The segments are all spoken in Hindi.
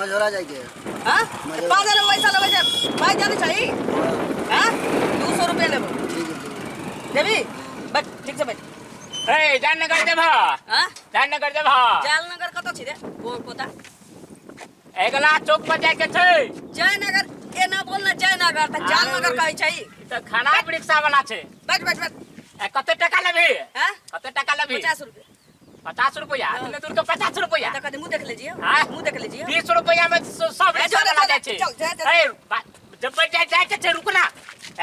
मझोरा जाके हां बाजार में पैसा लेबै छै भाई जाने चाहिए हां 200 रुपया लेबो ठीक है देबी बैठ ठीक से बैठ ए जाननगर देबा हां जाननगर देबा जालनगर कत छी रे ओ पता एगला चौक पर जाके छै जयनगर एना बोलना जयनगर त जालनगर कहै छै त खाना रिक्शा वाला छै बैठ बैठ बैठ कते टका लेबी हां कते टका लेबी 50 रुपया 50 रुपया इतने दूर के 50 रुपया त कदे मुंह देख लीजिए हाँ? मुंह देख लीजिए 20 रुपया में सब रिक्शा वाला जाय छै चल ए जब बैठ जाय के छै रुकना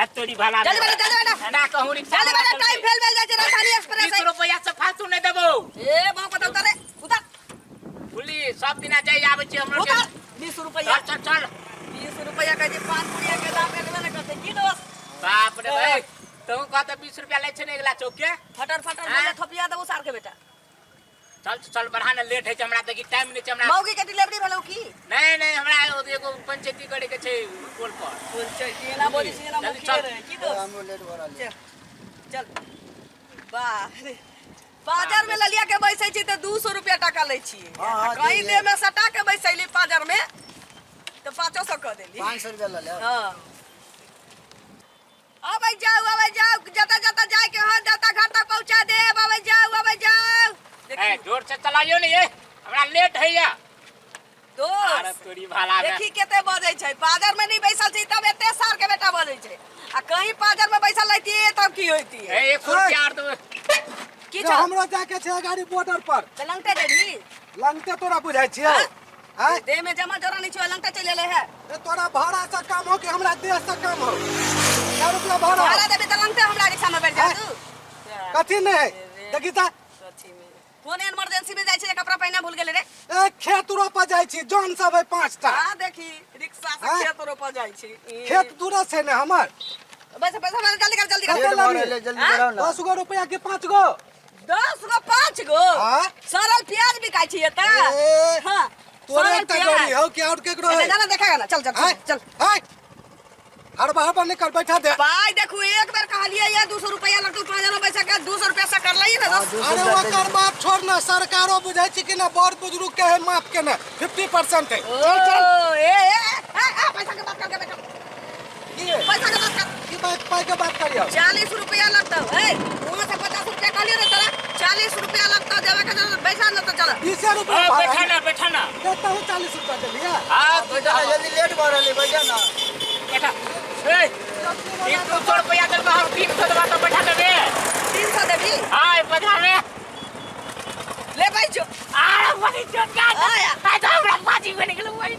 ए तोरी भाला जल्दी बैठ ना कहूं रिक्शा जल्दी बैठ टाइम फेल भेल जाय छै राजधानी एक्सप्रेस 20 रुपया से फालतू नहीं देबो ए बाप बताओ तरे उतार बोली सब दिना जाय आबै छै हमरो के उतार 20 रुपया चल चल 20 रुपया का जे 5 रुपया के दाम करबे न करते की दोस्त बाप रे भाई तू कहता 20 रुपया ले छै ने एगला चौक के फटर फटर में थपिया दबो सार के बेटा चल चल बढ़ा ना लेट है छै हमरा देखि टाइम नहीं छै हमरा मौगी के डिलीवरी भेलौ की नहीं हमरा एगो पंचायती करे के छै टोल पर पंचायती ना बोली छी ना मुखिया रे की दोस्त हम लेट हो रहा चल वाह बाजार में ललिया के बैसै छी त 200 रुपया टका लै छी हाँ, कहीं दे दे में सटा के बैसैली बाजार में तो 500 क देली 500 रुपया ले ले हां अबे जाओ जता जता जाए के हां जता घर तक पहुंचा दे अबे जाओ ए जोर से चलाइयो नहीं ये हमरा लेट है या अरे दोस्त तोरी भाला में देखी केते बजै छै बाजार में नहीं बैसल छी तब एते सार के बेटा बजै छै आ कहीं बाजार में बैसल रहती तब की होती ए 1 रुपया और दो की जो हमरो जाके छै गाड़ी बॉर्डर पर लंगटे देली लंगते तोरा बुझाइ छियै हैं दे में जमा जरा नहीं छै लंगटे चले ले है ए तोरा भाड़ा से काम हो कि हमरा देश से काम हो क्या रुपया भाड़ा भाड़ा देबे त लंगटे हमरा रिक्शा में बैठ जा तू कथी नहीं देखी ता कथी में कोन इमरजेंसी में जाय छै कपड़ा पहिने भूल गेले रे ए खेत रोपा जाइ छी जौन सब है 5टा हां देखी रिक्शा से हाँ? खेत रोपा जाय छै खेत दूर छै ने हमर पैसा जल्दी कर जल्दी हाँ? बढ़ाओ ना 10 गो रुपया के 5 गो 10 गो 5 गो हाँ? सरल प्याज बिकाय छै एता ए, हां तोरे एकटा गाड़ी हो कि और केकरो है जाना देखेगा ना चल हैं? हैं? हर बाहर पर निकल बैठा दे भाई देखो एक बार कहलिए ये 200 रुपया लगतो 5 पैसा के 200 रुपया से कर लई ना अरे ओकर बात छोड़ ना सरकारो बुझाइ छी कि ना बड़ बुजुर्ग के है माफ के ना 50% है चल ए पैसा के बात करके बैठो पैसा के बात कर की बात पाई के बात करियो 40 रुपया लगता है वहां से 50 रुपया कहलिए रे तोरा 40 रुपया लगता देवे के पैसा न तो चल 20 रुपया बैठा ना देता हूँ 40 रुपया चलिए हां बेटा जल्दी लेट हो रहा है बैठा ना बैठा ए 300 रुपया दे हम 300 दबा तो बैठा देबे 300 देबी हां बैठा में ले भाई जो आ भाई चोट का आ तो हमरा बाजी बन गेलो भाई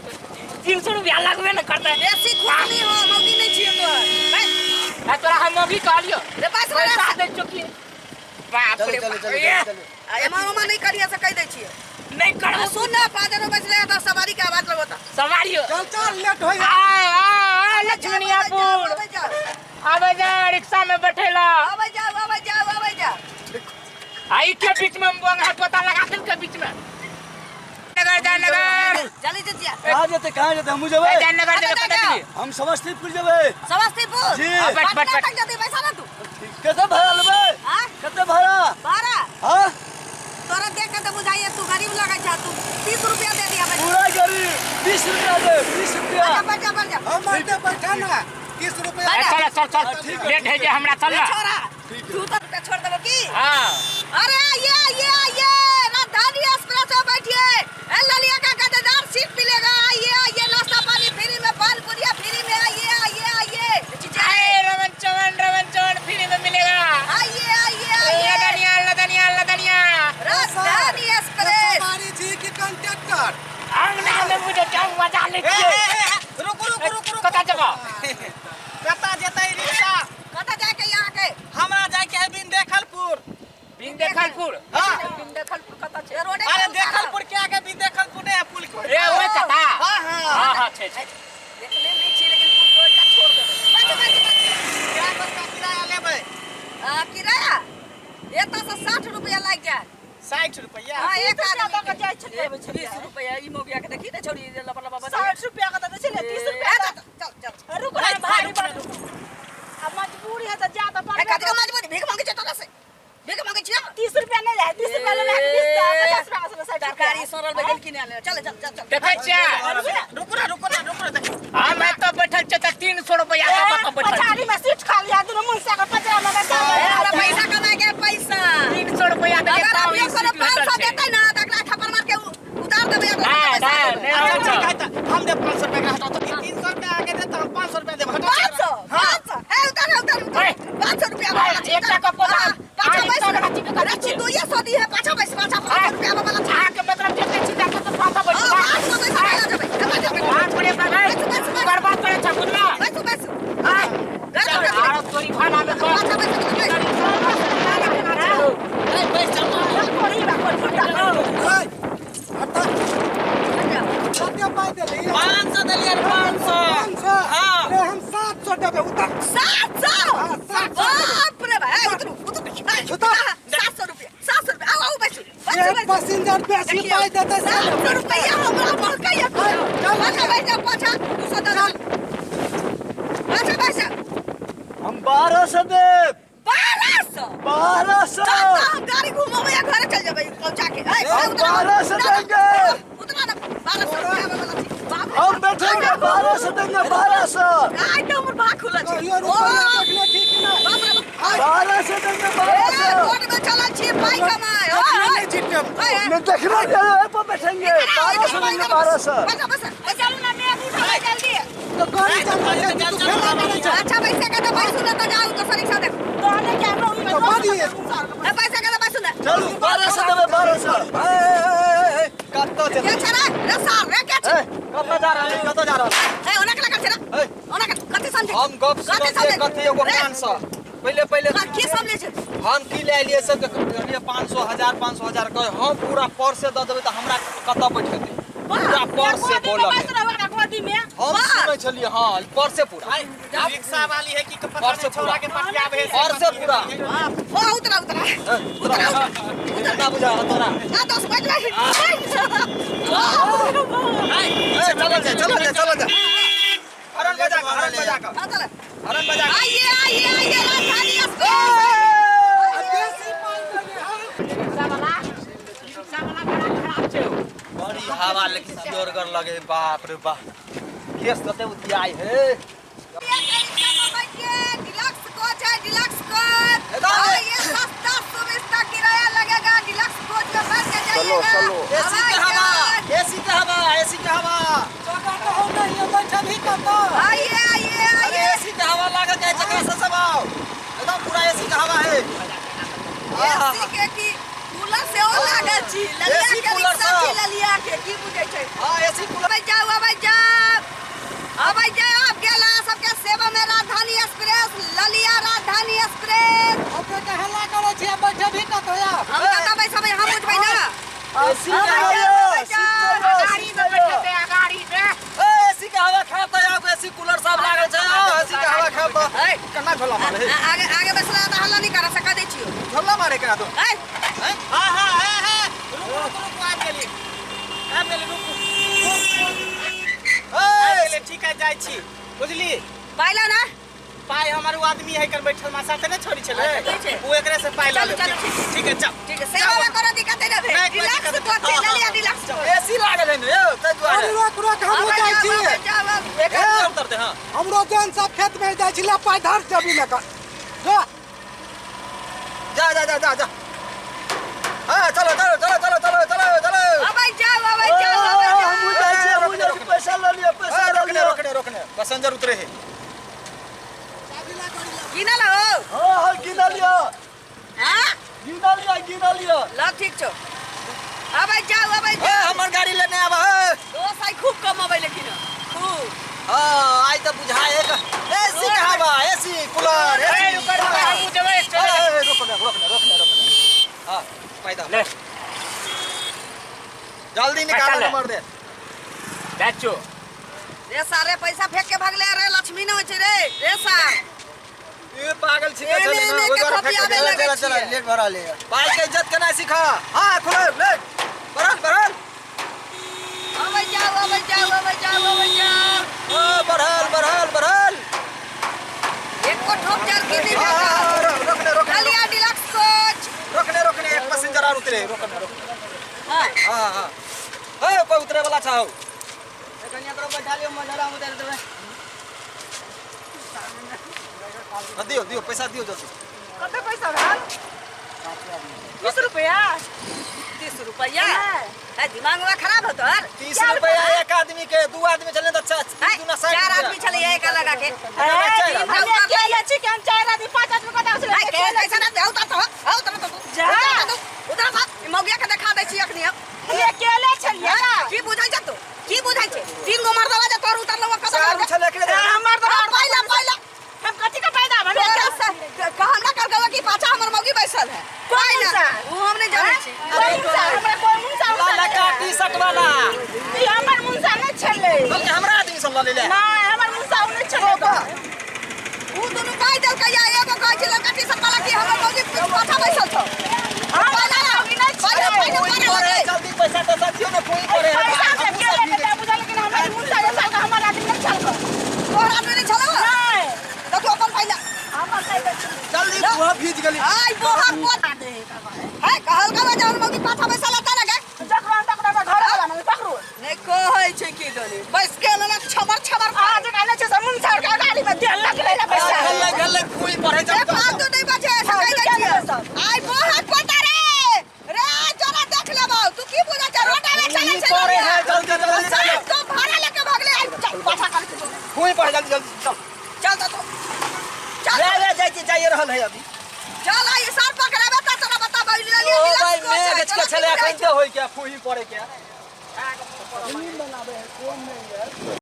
300 रुपया लगबे न करते ऐसी खुशी हो मौगी नहीं छिए तो भाई आ तोरा हम भी कहलियो रे पास रे पैसा दे चुकी बाप चलो रे चलो बाप। चलो ये, चलो एमा नहीं करिए से कह दे छिए नहीं करबो सुन ना 5 बजले तो सवारी के आवाज लगोता सवारियो चल लेट हो आ लक्ष्मणियापुर आवे जा रिक्शा में बैठेला आवे जाओ आई के बीच में बंग है पता लगा दिन के बीच में नगर नगर जल्दी जल्दी कहां जाते हम जबे नगर जगह पता नहीं हम समस्तीपुर जबे समस्तीपुर जी। बैठ, बैठ, बैठ। तक जल्दी पैसा ना तू कितना भाड़ा लेबे हां कितना भाड़ा 12 हां तोरा देख के तो बुझाइए तू गरीब लगा जा तू 30 रुपया दे दिया भाई पूरा गाड़ी 20 रुपया दे 20 रुपया बैठ जा हम बैठे बैठा ना 30 रुपया चल लेट है जे हमरा चल छोरा तू तो पे छोड़ देबो की हां अरे ये राजधानी एक्सप्रेस में बैठिए ए ललिया का गद्देदार सीट मिलेगा आइए नाश्ता पानी फ्री में पान पुरिया फ्री में आइए आए रमन चवन फ्री में मिलेगा आइए लदनिया राजधानी एक्सप्रेस हमारी जी की कंडक्टर हमने मुझे क्या मजा लेके रुक कता जगह कता जेतै रिक्शा कता जाके यहाँ के हमरा जाके है बिंदेखलपुर बिंदेखलपुर बिंदेखलपुर कता छे रोड अरे देखलपुर के आगे बिंदेखलपुर है पुल को ए ओए कता हां हां छे देखले नहीं छी लेकिन पुल को का छोड़ देबे क्या का किराया लेबै किराया एता से 60 रुपया लाग जाए 60 रुपया हां एक आदमी का जाय छै 20 रुपया ई मोगिया के देखी ना छोड़ी लपा बजा 60 रुपया का दे छै 30 रुपया चल रुक रे भाई अब मजबूरी है तो जा तो ए कथि का मजबूरी भीख मांगे छै तोरा से भीख मांगे छियै 30 रुपया नहीं जाए 30 रुपया ले 20 50 रुपया से सरकारी ई सरल में गेल किने ले चल चल चल देखै छियै रुको ना देख हां मैं तो बैठल छ त 300 रुपया का तो बैठल पछाड़ी में सीट खाली है दोनों मुंह से कर पचा में अरे पैसा कमा के पैसा 300 रुपया दे अगर देता आप हूं ये इस कोनो सीट में 500 चल देते ना तो अगला थप्पड़ मार के उतार देबे नहीं हम दे 500 रुपए का हटा तो 300 रुपए आगे दे तो 500 रुपए दे 500 है उतार 500 रुपया वाला एक टका पड़ा 500 पैसा अरे तू ये सदी है 500 रुपया वाला आ के मतलब देते छी जाके तो फाटा बैठ हां 500 पैसा वाला देबे हां बड़े भाई बर्बाद करे छ बुझला बस हां घर आरो तोरी भाड़ा में तो कितना पाई दे ले 500 दलिया 500 हां अरे हम 700 देबे उतर 700 बाप रे भाई उतर 700 रुपया आओ बैठो ये पैसेंजर बेसी पाई देते 700 रुपया हमरा महका ये पाछा बैठ जा पाछा 210 पाछा हम 1200 दे 1200 हम गाड़ी घुमावे या घर चल जाबे पहुंचा के हम 1200 देंगे उतना ना 1200 रुपया वाला थी बाप हम बैठेंगे 1200 देंगे 1200 आई तो हमर भाग खुला छी ये रुपया देखले ठीक ना बाप रे बाप 1200 देंगे 1200 रोड में चला छी पाई कमाए नहीं जीतम मैं देखना है पर बैठेंगे 1200 देंगे 1200 बस चलो ना मैं अभी जल्दी तो गाड़ी चल रही है तू खेला नहीं जा अच्छा पैसा का तो पैसा ना जाओ तो रिक्शा दे तो आने क्या रहो तो बादिए पैसा का तो पैसा ना चलो 1200 देंगे 1200 कत्तो दे क्या छरा रसा रे क्या छ कब जा रहा है कब जा रहा है ए ओना के लगा छरा ओना के कते समझे हम गप सुनते कथी एगो 500 पहले की सब ले छ हम की ले लिए सब लिए 500 1000 500 1000 कहे हम पूरा पर से द देबै त हमरा कत बैठते पूरा पर से बोलत गोदी में हम सुनै छलिए हां पर से पूरा रिक्शा वाली है कि पर से पूरा के पटियाबे पर से पूरा हो उतरा कितना बुझा तोरा ना 10 बैठ चलो जा हरन बजा का हरन बजा आइए राजधानी एक्सप्रेस देसी पाई बड़ी हवा लेकिन जोर कर लगे बाप रे बाप केस कते उतियाई है डिलक्स कोच है डिलक्स कोच ये सस्ता सुविधा किराया लगेगा डिलक्स कोच में बैठ के जाइएगा एसी का हवा जगह तो हो नहीं है बैठा भी करता आइए एसी का हवा लागत है जगह से सब आओ एकदम पूरा एसी का हवा है एसी के की कूलर से ओ लागल छी ललिया एसी के कूलर रिक्शा से। छी ललिया के की बुझै छै हां एसी कूलर अब जाओ आप गेला सबके सेवा में राजधानी एक्सप्रेस ललिया राजधानी एक्सप्रेस अपने कहला करे छी बैठा भी करता यार हम कता बैठबै हम बुझबै ना एसी का है गाड़ी में बैठते हैं गाड़ी में एसी का हवा खाता है आप एसी कूलर सब लागल छै एसी का हवा खाता ए, कना झोला मारे आगे बैठला त हल्ला नहीं कर सका दै छियो झोला मारे कना तो ए हां रुक आ गेली ए ठीक है जाय छी बुझली पाइला ना पाई हमारे आदमी है कर बैठल मा साथे न छोड़ी छले ठीक छै। वो एकरे से पाई ला चलो, चलो, ठीक है चल ठीक है सेवा में कोनो दिक्कत नहीं नहीं, है कोई रिलैक्स दिक्कत कोच नहीं। ललिया रिलैक्स एसी लागल है ने ते द्वारे रुक हम हो जाय छी एक हाथ उतरते हां हमरो जन सब खेत में जाय छी ला पाई धर जबी न का जा हां चलो अब जाओ मुझे पैसा ले लिया पैसा ले लिया रोकने पैसेंजर उतरे है गिना ला हो हां गिना लिया हां गिना लिया ला ठीक छो अब जाओ ए हमर गाड़ी लेने आबा है दो साई खूब कमाबै लेकिन खूब हां आई त बुझाए एसी का हवा एसी कूलर ए ऊपर हम जब रोकने हां पैदा ले जल्दी निकाल नंबर दे बच्चो रे सारे पैसा फेंक के भागले रे लक्ष्मी न होय छै रे सार ये पागल छिके एने चले एने ना के खपियाबे लगे चल छियै। लेट भरा ले पाई के इज्जत केना सिखा हां खोल ले बरल अब जाओ ओ बरल एक को ठोक चल के दी बेटा रोकने ललिया डिलक्स कोच रोकने एक पैसेंजर और उतरे रोकने हां हां ए कोई उतरे वाला छाओ कन्या करो बैठा लियो मजरा उतार देबे दियो दियो पैसा दियो जल्दी कते पैसा भेल 20 रुपया 30 रुपया है दिमाग में खराब हो तोर 30 रुपया एक आदमी के दो आदमी चले तो 4 आदमी चले एक लगा के हम अकेले छी के हम 4 आदमी 5 आदमी कटा से आई के कैसे ना देउ त हो जा उधर सा मौगिया के देखा दै छी अखनी हम अकेले छलिए ना की बुझाइ छ तू की बुझाइ छ 3 गो मर्दवा जे तोर उतरलवा कत चले के हमर तो पहला हम कथि का फायदा भले कहम ना कर कि पाछा हमर मौगी बैसल है पैसा वो हम नहीं जाने छी हमरा कोई मुंसा लाला का टी-शर्ट वाला ई हमर मुंसा नहीं छले बल्कि हमरा आदमी सब ले ले ना हमर मुंसा नहीं छले वो दोनों काई देल कहिया एगो कहै छै लड़का टी-शर्ट वाला कि हमर मौगी पाछा बैसल छ जल्दी पैसा तो सब दियो ना कोई करे पैसा से के लेके बुझा लेकिन हमर मुंसा जैसा का हमर आदमी नहीं छल तोहर आदमी नहीं छलो नहीं तो तू अपन पहला हमर कह जल्दी बुआ भीज गेली आई बोहर कोट है कहल का जे हमर मौगी पाछा बैसल त लगे जकरा तकरा घर वाला में पकड़ो नहीं कहै छै की दनी बैस के ना छबर आज काने छै मुंसा का गाड़ी में तेल लग ले पैसा गल्ले गल्ले फूल पड़े ए फालतू नहीं बचे सकै दै छियै आई बोहर कोट रे जरा देख लेबो तू की बुझा छ रोटा में चले छै पड़े है जल्दी जल्दी तो भाड़ा लेके भागले आई पाछा कर फूल पड़े जल्दी जल्दी चल चल तो चल ले जाइए रहल है अभी चल आई सर पकड़ाबे त तोरा बता बैल ले ओ भाई मैं के चले खैते होई क्या फूल पड़े क्या